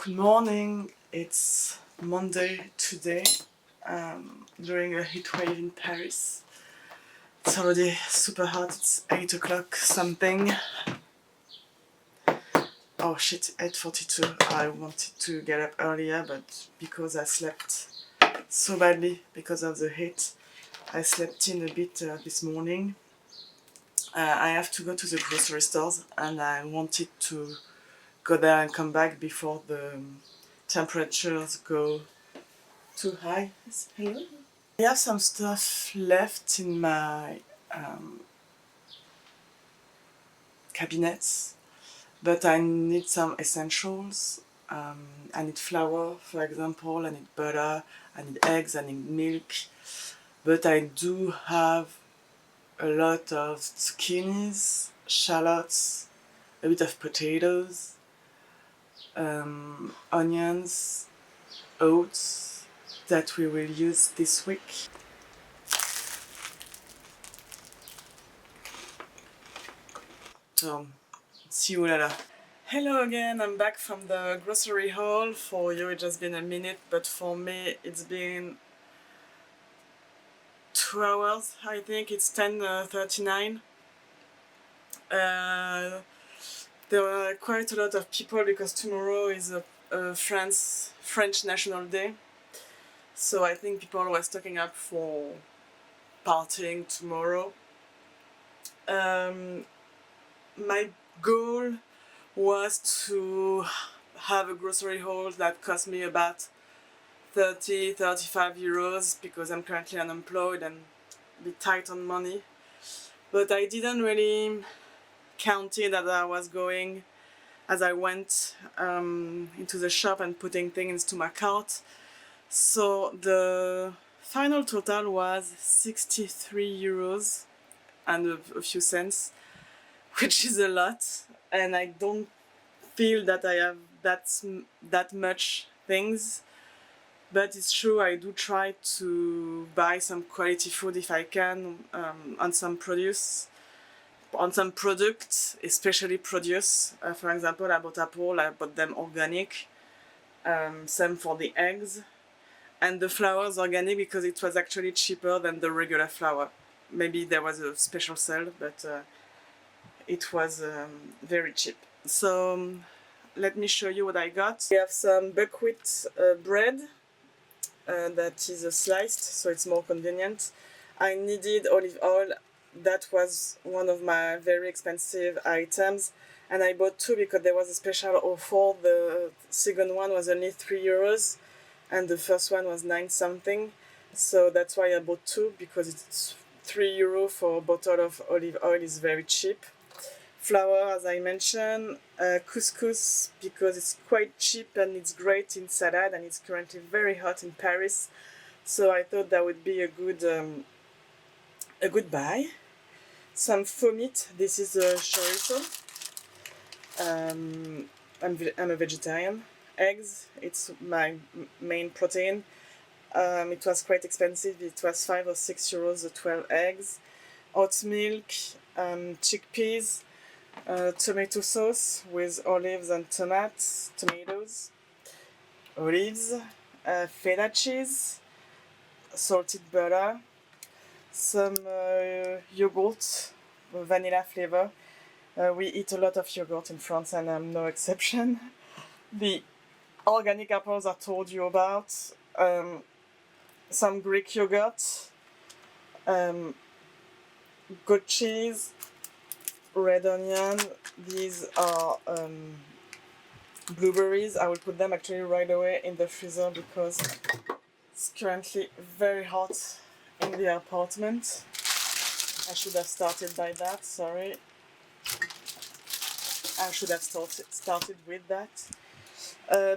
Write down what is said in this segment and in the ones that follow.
Good morning, it's Monday today, during a heat wave in Paris. It's already super hot, it's 8 o'clock something. Oh shit, 8:42. I wanted to get up earlier, but because I slept so badly because of the heat, I slept in a bit this morning. I have to go to the grocery stores and I wanted to go there and come back before the temperatures go too high. Hello? I have some stuff left in my cabinets, but I need some essentials. I need flour, for example, I need butter, I need eggs, I need milk, but I do have a lot of zucchinis, shallots, a bit of potatoes, onions, oats that we will use this week. So, see you later. Hello again, I'm back from the grocery haul. For you it has been a minute, but for me it's been 2 hours, I think. It's 10:39. There are quite a lot of people because tomorrow is a French National Day. So I think people were stocking up for partying tomorrow. My goal was to have a grocery haul that cost me about 30-35 euros because I'm currently unemployed and a bit tight on money. But I didn't really count it as I was going, as I went into the shop and putting things into my cart. So the final total was 63 euros and a few cents, which is a lot, and I don't feel that I have that much things. But it's true, I do try to buy some quality food if I can, on some products, especially produce. For example, I bought apple, I bought them organic. Same for the eggs. And the flour is organic because it was actually cheaper than the regular flour. Maybe there was a special sale, but it was very cheap. So let me show you what I got. We have some buckwheat bread. That is sliced, so it's more convenient. I needed olive oil. That was one of my very expensive items, and I bought two because there was a special offer. The second one was only 3 euros and the first one was 9 something, so that's why I bought two, because it's 3 euro for a bottle of olive oil is very cheap. Flour, as I mentioned, couscous because it's quite cheap and it's great in salad, and it's currently very hot in Paris, so I thought that would be a good buy. Some faux meat. This is a chorizo. I'm a vegetarian. Eggs, it's my main protein. It was quite expensive. It was 5 or 6 euros the 12 eggs. Oat milk, chickpeas. Tomato sauce with olives and tomatoes, olives, feta cheese, salted butter, some yogurt, vanilla flavor. We eat a lot of yogurt in France and I'm no exception. The organic apples I told you about, some Greek yogurt, goat cheese, red onion. These are blueberries. I will put them actually right away in the freezer because it's currently very hot in the apartment. I should have started by that, sorry. I should have started with that.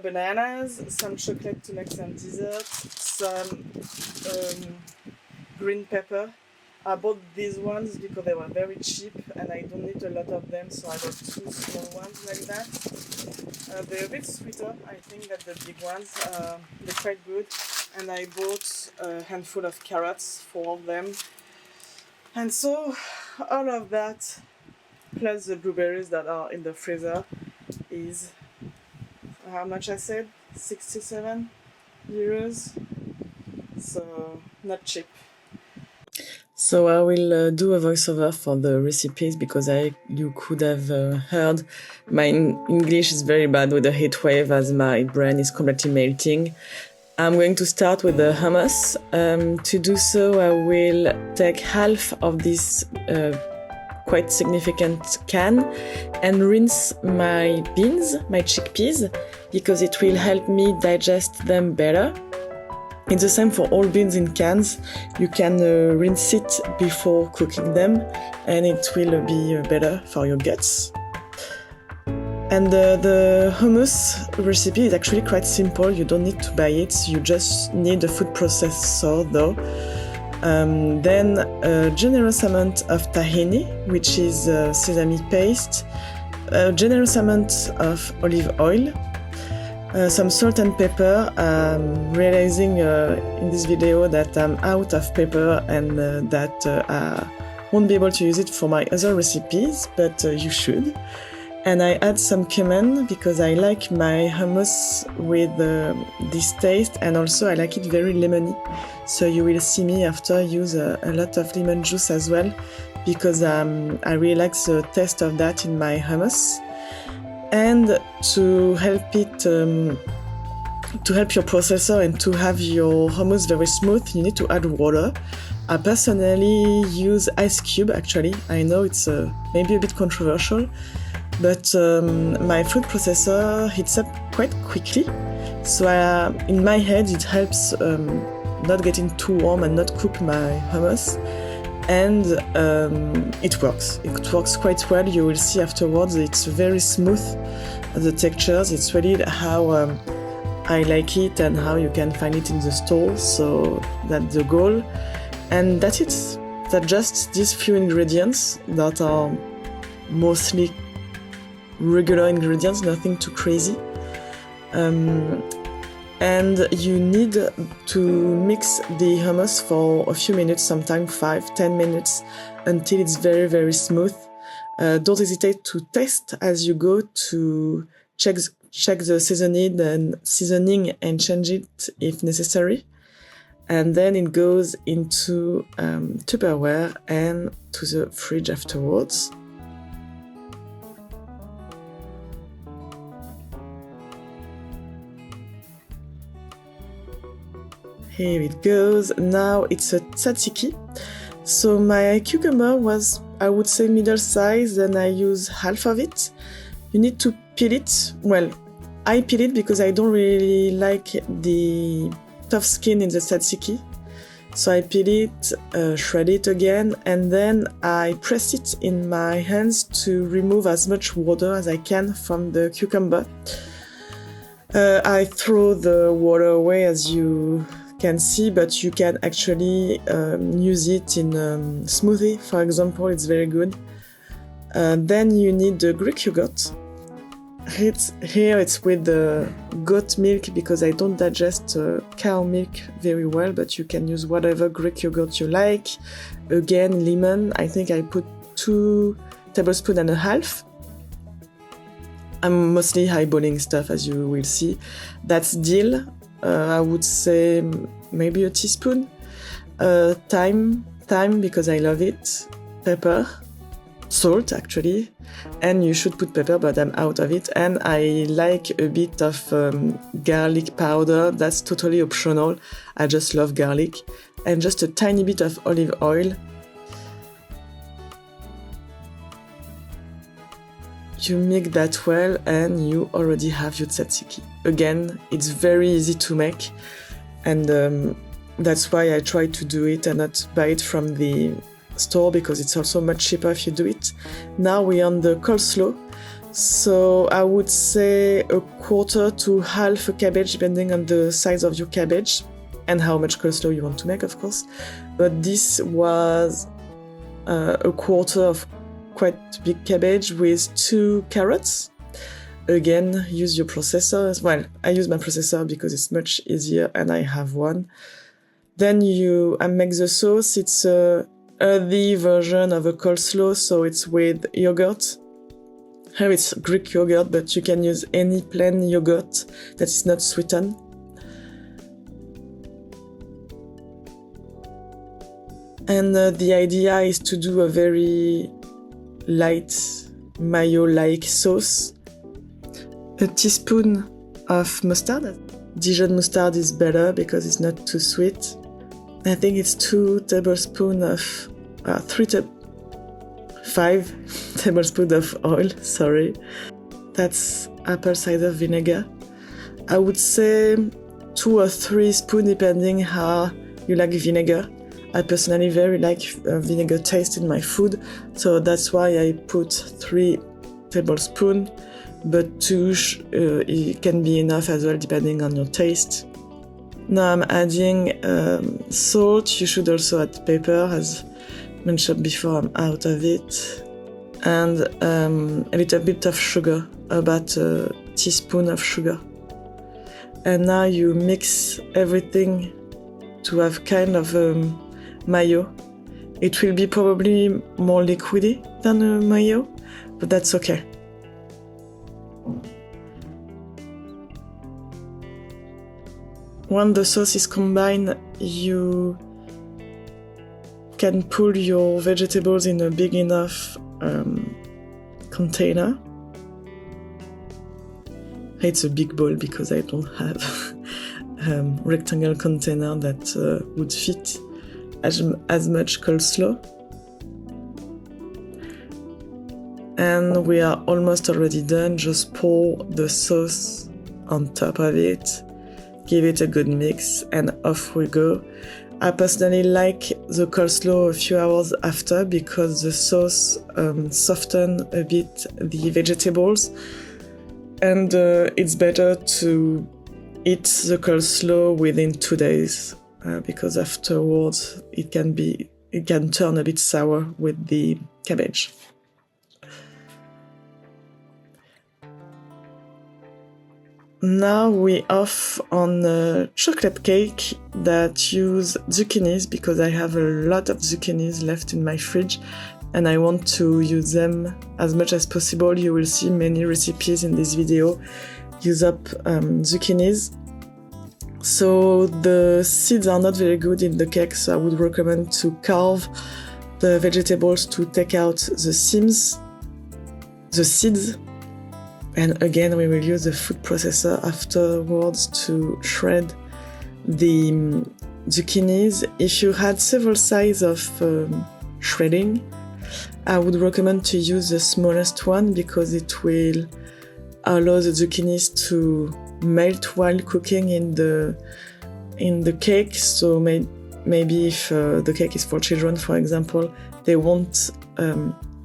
Bananas, some chocolate to make some dessert, some green pepper. I bought these ones because they were very cheap and I don't need a lot of them, so I bought 2 small ones like that. They're a bit sweeter, I think, than the big ones. They're quite good. And I bought a handful of carrots, 4 of them. And so all of that, plus the blueberries that are in the freezer, is how much I said? 67 euros. So not cheap. So I will do a voiceover for the recipes because you could have heard my English is very bad with the heat wave as my brain is completely melting. I'm going to start with the hummus. To do so, I will take half of this quite significant can and rinse my beans, my chickpeas, because it will help me digest them better. It's the same for all beans in cans. You can rinse it before cooking them and it will be better for your guts. And the hummus recipe is actually quite simple. You don't need to buy it. You just need a food processor though. Then a generous amount of tahini, which is sesame paste, a generous amount of olive oil, some salt and pepper. I'm realizing in this video that I'm out of pepper and that I won't be able to use it for my other recipes, but you should. And I add some cumin because I like my hummus with this taste, and also I like it very lemony. So you will see me after use a lot of lemon juice as well because I really like the taste of that in my hummus. And to help it, to help your processor and to have your hummus very smooth, you need to add water. I personally use ice cube actually. I know it's maybe a bit controversial, but my food processor heats up quite quickly. So in my head it helps not getting too warm and not cook my hummus. And it works. It works quite well. You will see afterwards. It's very smooth, the textures. It's really how I like it and how you can find it in the store. So that's the goal. And that's it. That's just these few ingredients that are mostly regular ingredients, nothing too crazy. And you need to mix the hummus for a few minutes, sometimes 5-10 minutes, until it's very, very smooth. Don't hesitate to taste as you go to check the seasoning and change it if necessary. And then it goes into Tupperware and to the fridge afterwards. Here it goes. Now it's a tzatziki. So my cucumber was, I would say, middle size, and I use half of it. You need to peel it. Well, I peel it because I don't really like the tough skin in the tzatziki. So I peel it, shred it again, and then I press it in my hands to remove as much water as I can from the cucumber. I throw the water away as you can see, but you can actually use it in smoothie, for example. It's very good. Then you need the Greek yogurt. Here it's with the goat milk because I don't digest cow milk very well, but you can use whatever Greek yogurt you like. Again, lemon. I think I put 2 tablespoons and a half. I'm mostly highballing stuff, as you will see. That's dill. I would say maybe a teaspoon. Thyme because I love it. Pepper, salt actually, and you should put pepper, but I'm out of it. And I like a bit of garlic powder. That's totally optional. I just love garlic, and just a tiny bit of olive oil. You mix that well and you already have your tzatziki. Again, it's very easy to make, and that's why I try to do it and not buy it from the store because it's also much cheaper if you do it. Now we're on the coleslaw. So I would say a quarter to half a cabbage, depending on the size of your cabbage and how much coleslaw you want to make, of course. But this was a quarter of quite big cabbage with 2 carrots. Again, use your processor. Well, I use my processor because it's much easier and I have one. Then I make the sauce. It's a earthy version of a coleslaw, so it's with yogurt, Here it's Greek yogurt, but you can use any plain yogurt that is not sweetened. And the idea is to do a very light mayo-like sauce. A teaspoon of mustard. Dijon mustard is better because it's not too sweet. I think it's 2 tablespoons of 5 tablespoons of oil, sorry. That's apple cider vinegar. I would say 2 or 3 spoons depending how you like vinegar. I personally very like vinegar taste in my food, so that's why I put 3 tablespoons, but 2 it can be enough as well depending on your taste. Now I'm adding salt. You should also add pepper, as mentioned before, I'm out of it. And a little bit of sugar, about a teaspoon of sugar. And now you mix everything to have kind of mayo. It will be probably more liquidy than a mayo, but that's okay. When the sauce is combined, you can put your vegetables in a big enough container. It's a big bowl because I don't have rectangle container that would fit as much coleslaw. And we are almost already done. Just pour the sauce on top of it, give it a good mix, and off we go. I personally like the coleslaw a few hours after because the sauce softens a bit the vegetables, and it's better to eat the coleslaw within 2 days because afterwards it can turn a bit sour with the cabbage. Now we off on a chocolate cake that use zucchinis because I have a lot of zucchinis left in my fridge and I want to use them as much as possible. You will see many recipes in this video use up zucchinis. So the seeds are not very good in the cake, so I would recommend to carve the vegetables to take out the seeds. And again, we will use the food processor afterwards to shred the zucchinis. If you had several sizes of shredding, I would recommend to use the smallest one because it will allow the zucchinis to melt while cooking in the cake. So maybe if the cake is for children, for example, they won't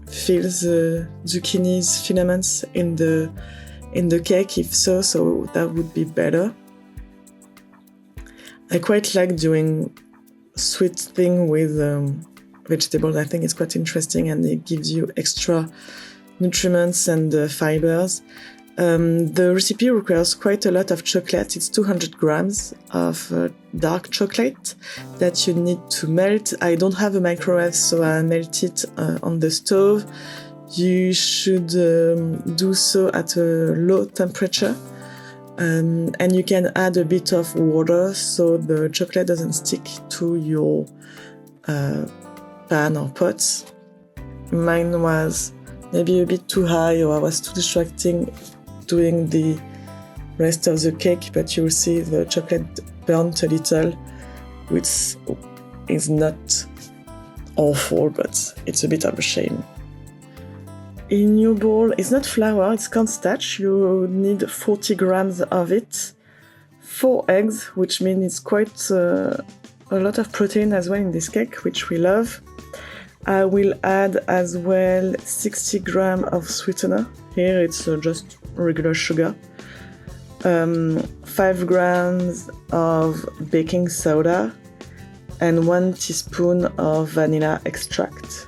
feel the zucchini's filaments in the cake. If so that would be better. I quite like doing sweet thing with vegetables. I think it's quite interesting and it gives you extra nutrients and fibers. The recipe requires quite a lot of chocolate. It's 200 grams of dark chocolate that you need to melt. I don't have a microwave, so I melt it on the stove. You should do so at a low temperature. And you can add a bit of water so the chocolate doesn't stick to your pan or pot. Mine was maybe a bit too high, or I was too distracting doing the rest of the cake, but you'll see the chocolate burnt a little, which is not awful, but it's a bit of a shame. In your bowl, it's not flour, it's cornstarch. You need 40 grams of it, 4 eggs, which means it's quite a lot of protein as well in this cake, which we love. I will add as well 60 grams of sweetener. Here it's just regular sugar. 5 grams of baking soda and 1 teaspoon of vanilla extract.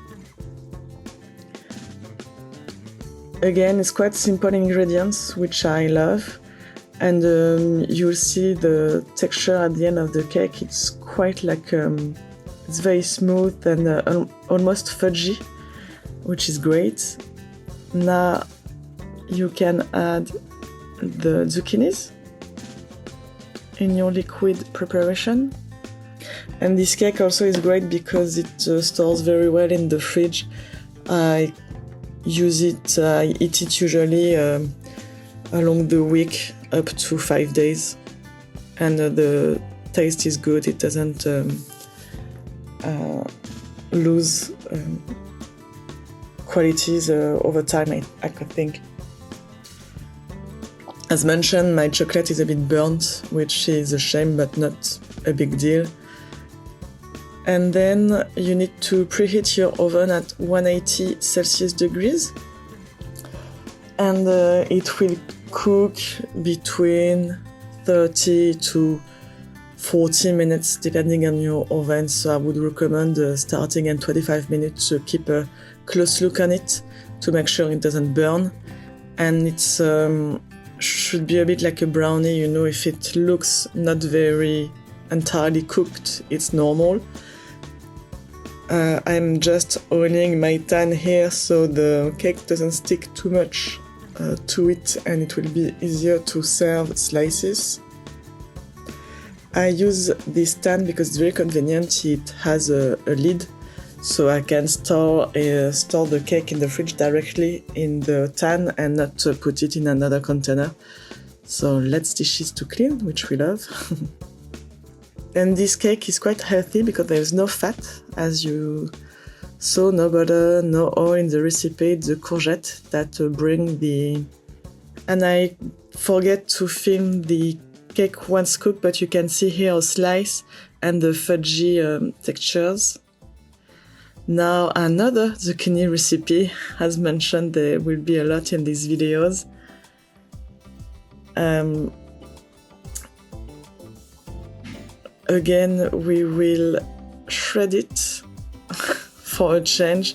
Again, it's quite simple ingredients, which I love. And you'll see the texture at the end of the cake. It's quite like, it's very smooth and almost fudgy, which is great. Now, you can add the zucchinis in your liquid preparation. And this cake also is great because it stores very well in the fridge. I eat it usually along the week up to 5 days. And the taste is good, it doesn't lose qualities over time, I could think. As mentioned, my chocolate is a bit burnt, which is a shame but not a big deal. And then you need to preheat your oven at 180 Celsius degrees. And it will cook between 30 to 40 minutes depending on your oven. So I would recommend starting at 25 minutes to keep a close look on it to make sure it doesn't burn. And it's should be a bit like a brownie, you know, if it looks not very entirely cooked, it's normal. I'm just oiling my tan here so the cake doesn't stick too much to it and it will be easier to serve slices. I use this tan because it's very convenient. It has a lid, so I can store the cake in the fridge directly in the tan and not put it in another container. So less dishes to clean, which we love. And this cake is quite healthy because there is no fat, as you saw, no butter, no oil in the recipe. It's the courgette that bring the... And I forget to film the cake once cooked, but you can see here a slice and the fudgy textures. Now another zucchini recipe. As mentioned, there will be a lot in these videos. Again, we will shred it for a change.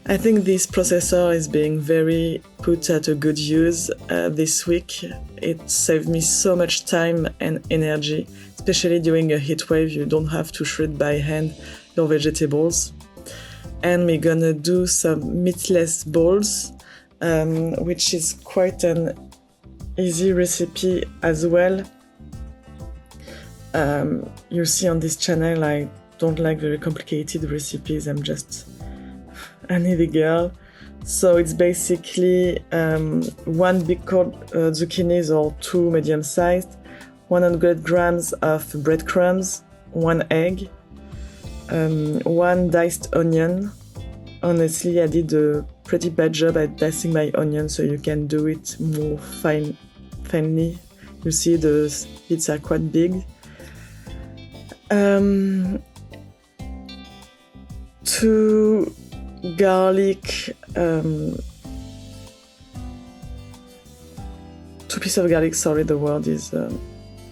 I think this processor is being very put at a good use this week. It saved me so much time and energy, especially during a heat wave. You don't have to shred by hand your vegetables. And we're gonna do some meatless balls, which is quite an easy recipe as well. You'll see on this channel I don't like very complicated recipes, I'm just an easy girl. So it's basically one big zucchinis or two medium-sized, 100 grams of breadcrumbs, 1 egg, 1 diced onion. Honestly, I did a pretty bad job at dicing my onion, so you can do it more finely. You see the bits are quite big. 2 garlic, 2 pieces of garlic, sorry, the word is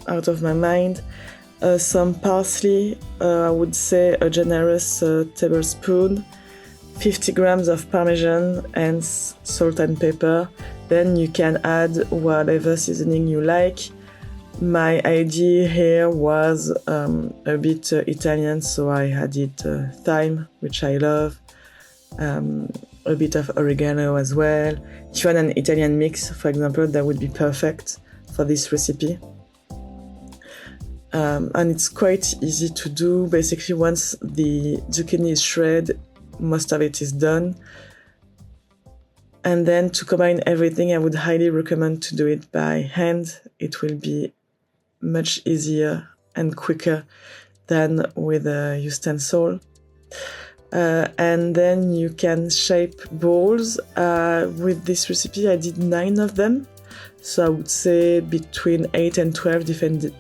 out of my mind. Some parsley, I would say a generous tablespoon, 50 grams of parmesan and salt and pepper. Then you can add whatever seasoning you like. My idea here was a bit Italian, so I added thyme, which I love, a bit of oregano as well. If you want an Italian mix, for example, that would be perfect for this recipe. And it's quite easy to do. Basically, once the zucchini is shredded, most of it is done. And then to combine everything, I would highly recommend to do it by hand. It will be much easier and quicker than with a utensil. And then you can shape balls. With this recipe, I did 9 of them. So I would say between 8 and 12,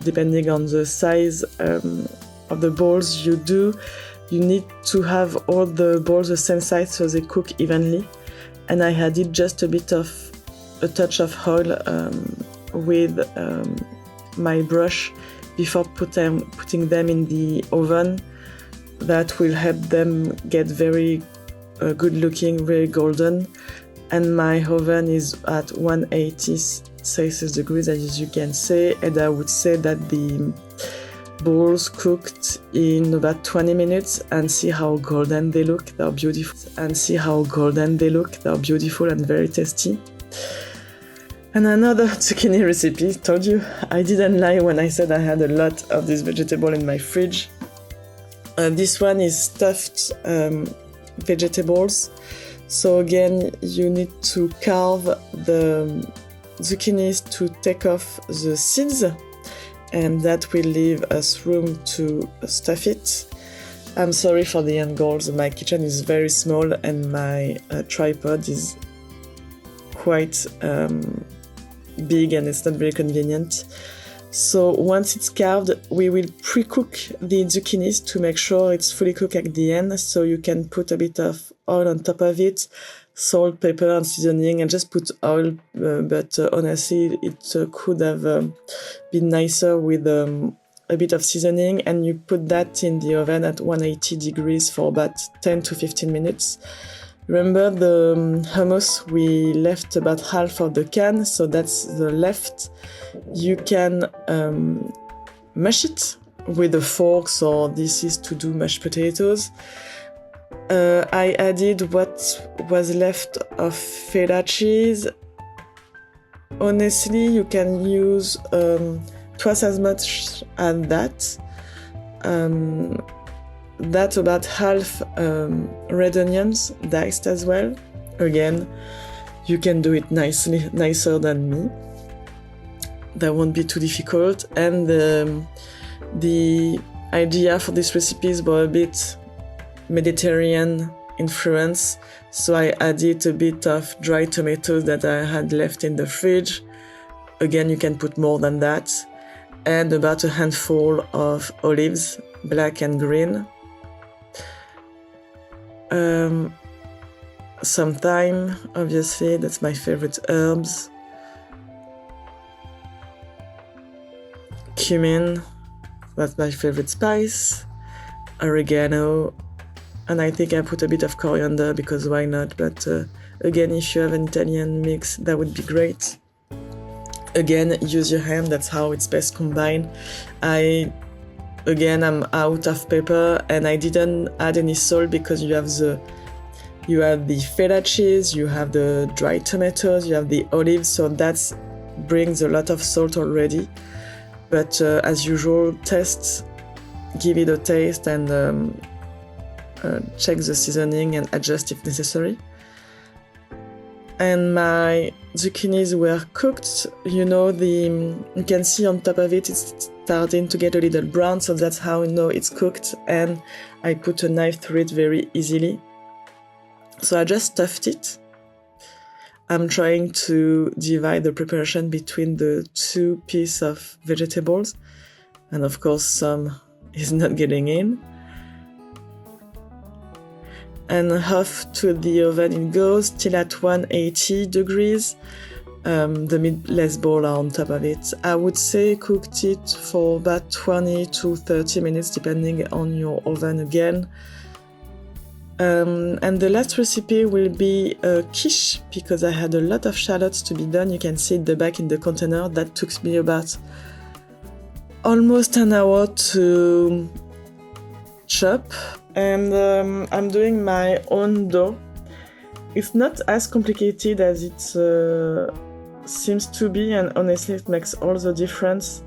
depending on the size of the balls you do. You need to have all the balls the same size so they cook evenly. And I added just a touch of oil with my brush before putting them in the oven. That will help them get very good looking, very golden. And my oven is at 180 Celsius degrees, as you can see. And I would say that the balls cooked in about 20 minutes and see how golden they look. They're beautiful. And see how golden they look. They're beautiful and very tasty. And another zucchini recipe, told you, I didn't lie when I said I had a lot of this vegetable in my fridge. This one is stuffed vegetables. So again, you need to carve the zucchinis to take off the seeds, and that will leave us room to stuff it. I'm sorry for the angles, my kitchen is very small and my tripod is quite big and it's not very convenient. So once it's carved, we will pre-cook the zucchinis to make sure it's fully cooked at the end, so you can put a bit of oil on top of it, salt, pepper and seasoning, and just put oil, but honestly it could have been nicer with a bit of seasoning, and you put that in the oven at 180 degrees for about 10 to 15 minutes. Remember the hummus, we left about half of the can, so that's the left. You can mash it with a fork, so this is to do mashed potatoes. I added what was left of feta cheese. Honestly, you can use twice as much as that. That's about half red onions diced as well. Again, you can do it nicer than me. That won't be too difficult. And the idea for this recipe is a bit Mediterranean influence. So I added a bit of dry tomatoes that I had left in the fridge. Again, you can put more than that. And about a handful of olives, black and green. Some thyme, obviously, that's my favorite herbs. Cumin, that's my favorite spice. Oregano, and I think I put a bit of coriander because why not, but again, if you have an Italian mix, that would be great. Again, use your hand, that's how it's best combined. I'm out of pepper and I didn't add any salt because you have the feta cheese, you have the dry tomatoes, you have the olives, so that brings a lot of salt already. But as usual, give it a taste and check the seasoning and adjust if necessary. And my zucchinis were cooked. You can see on top of it, it's starting to get a little brown, so that's how you know it's cooked. And I put a knife through it very easily. So I just stuffed it. I'm trying to divide the preparation between the two pieces of vegetables. And of course, some is not getting in. And off to the oven it goes, still at 180 degrees. The meatless ball are on top of it. I would say cooked it for about 20 to 30 minutes, depending on your oven again. And the last recipe will be a quiche, because I had a lot of shallots to be done. You can see it back in the container. That took me about almost an hour to chop. And I'm doing my own dough. It's not as complicated as it seems to be, and honestly it makes all the difference.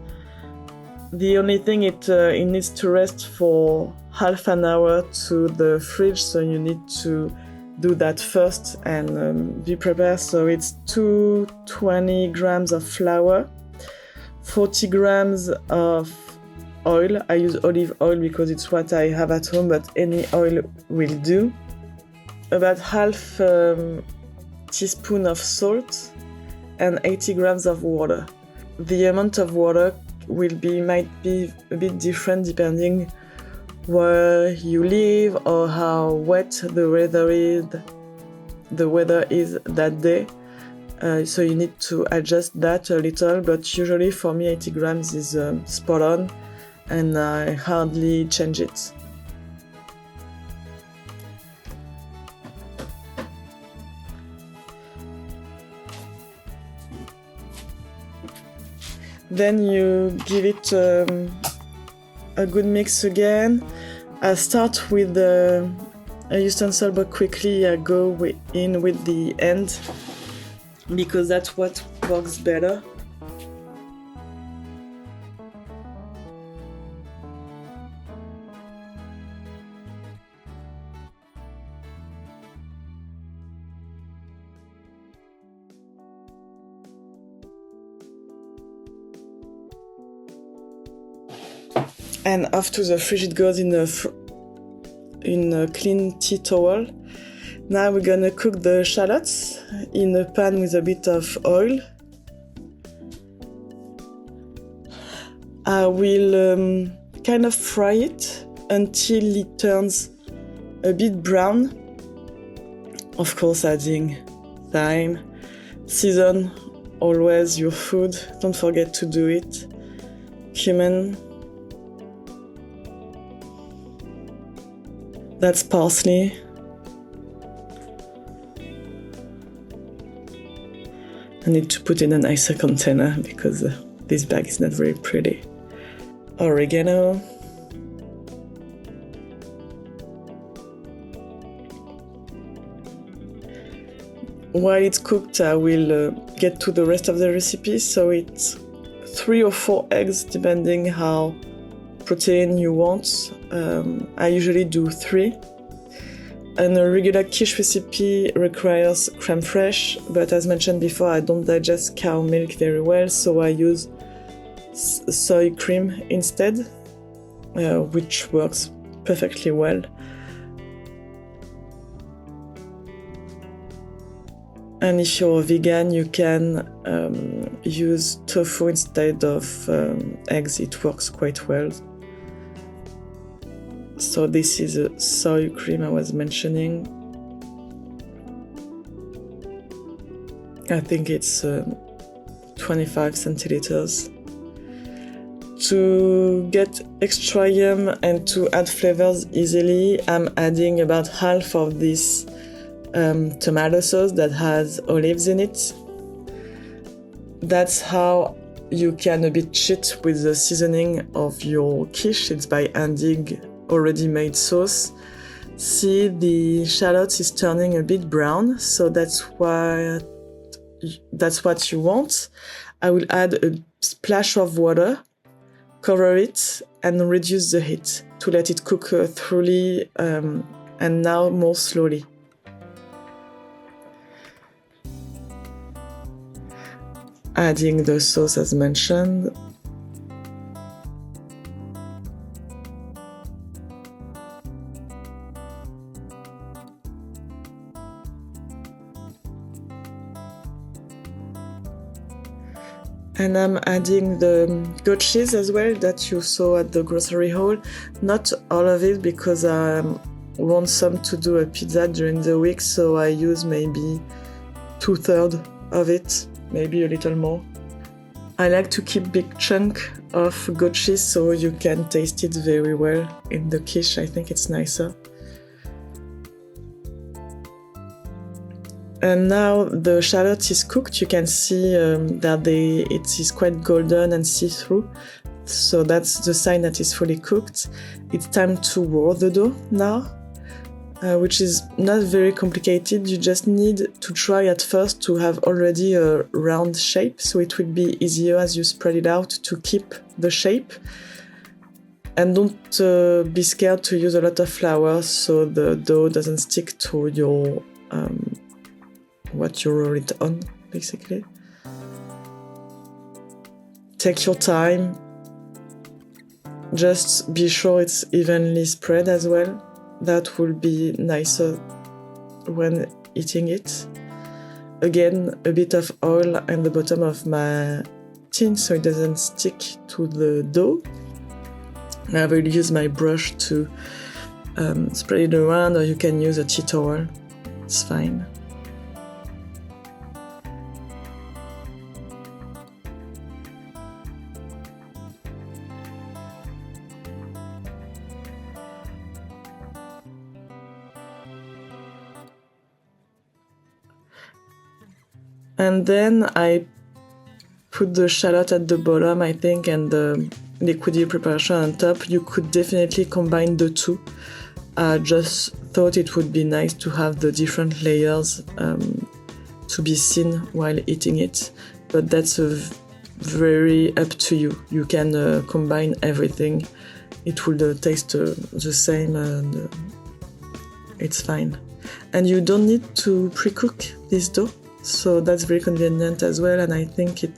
The only thing, it needs to rest for half an hour to the fridge, so you need to do that first and be prepared. So it's 220 grams of flour, 40 grams of oil. I use olive oil because it's what I have at home, but any oil will do. About half teaspoon of salt and 80 grams of water. The amount of water might be a bit different depending where you live or how wet the weather is that day. So you need to adjust that a little, but usually for me 80 grams is spot on, and I hardly change it. Then you give it a good mix again. I start with a utensil, but quickly I go in with the end, because that's what works better. And after the fridge, it goes in a clean tea towel. Now we're gonna cook the shallots in a pan with a bit of oil. I will kind of fry it until it turns a bit brown. Of course, adding thyme. Season always your food. Don't forget to do it. Cumin. That's parsley. I need to put in a nicer container because this bag is not very pretty. Oregano. While it's cooked, I will get to the rest of the recipe. So it's 3 or 4 eggs, depending how protein you want. I usually do 3. And a regular quiche recipe requires creme fraiche, but as mentioned before, I don't digest cow milk very well, so I use soy cream instead, which works perfectly well. And if you're vegan, you can use tofu instead of eggs. It works quite well. So this is a soy cream I was mentioning. I think it's 25 centiliters. To get extra yum and to add flavors easily, I'm adding about half of this tomato sauce that has olives in it. That's how you can a bit cheat with the seasoning of your quiche. It's by adding already made sauce. See, the shallots is turning a bit brown, so that's what you want. I will add a splash of water, cover it, and reduce the heat to let it cook thoroughly, and now more slowly. Adding the sauce as mentioned. And I'm adding the goat cheese as well that you saw at the grocery haul. Not all of it because I want some to do a pizza during the week, so I use maybe 2/3 of it, maybe a little more. I like to keep big chunk of goat cheese so you can taste it very well in the quiche. I think it's nicer. And now the shallot is cooked. You can see that it is quite golden and see-through. So that's the sign that it's fully cooked. It's time to roll the dough now, which is not very complicated. You just need to try at first to have already a round shape, so it will be easier as you spread it out to keep the shape. And don't be scared to use a lot of flour so the dough doesn't stick to your what you roll it on, basically. Take your time. Just be sure it's evenly spread as well. That will be nicer when eating it. Again, a bit of oil at the bottom of my tin so it doesn't stick to the dough. I will use my brush to spread it around, or you can use a tea towel. It's fine. And then I put the shallot at the bottom, I think, and the liquidy preparation on top. You could definitely combine the two. I just thought it would be nice to have the different layers to be seen while eating it. but that's very up to you. You can combine everything. It will taste the same and it's fine. And you don't need to pre-cook this dough, so that's very convenient as well, and I think you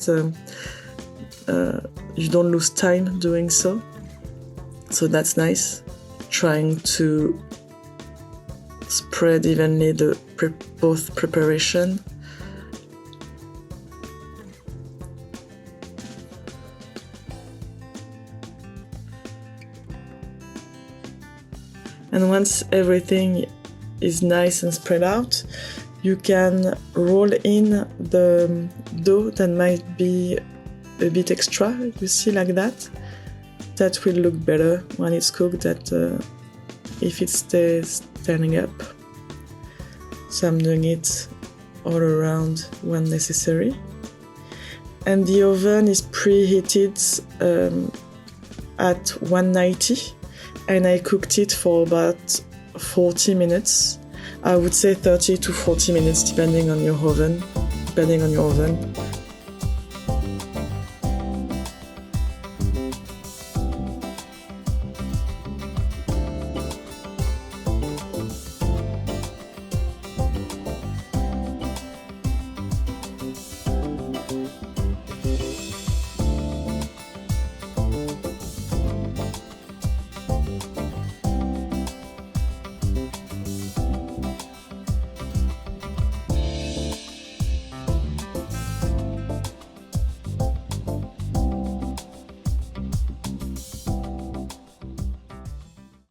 don't lose time doing so. So that's nice. Trying to spread evenly both preparation. And once everything is nice and spread out, you can roll in the dough that might be a bit extra, you see, like that. That will look better when it's cooked than if it stays standing up. So I'm doing it all around when necessary. And the oven is preheated at 190, and I cooked it for about 40 minutes. I would say 30 to 40 minutes depending on your oven.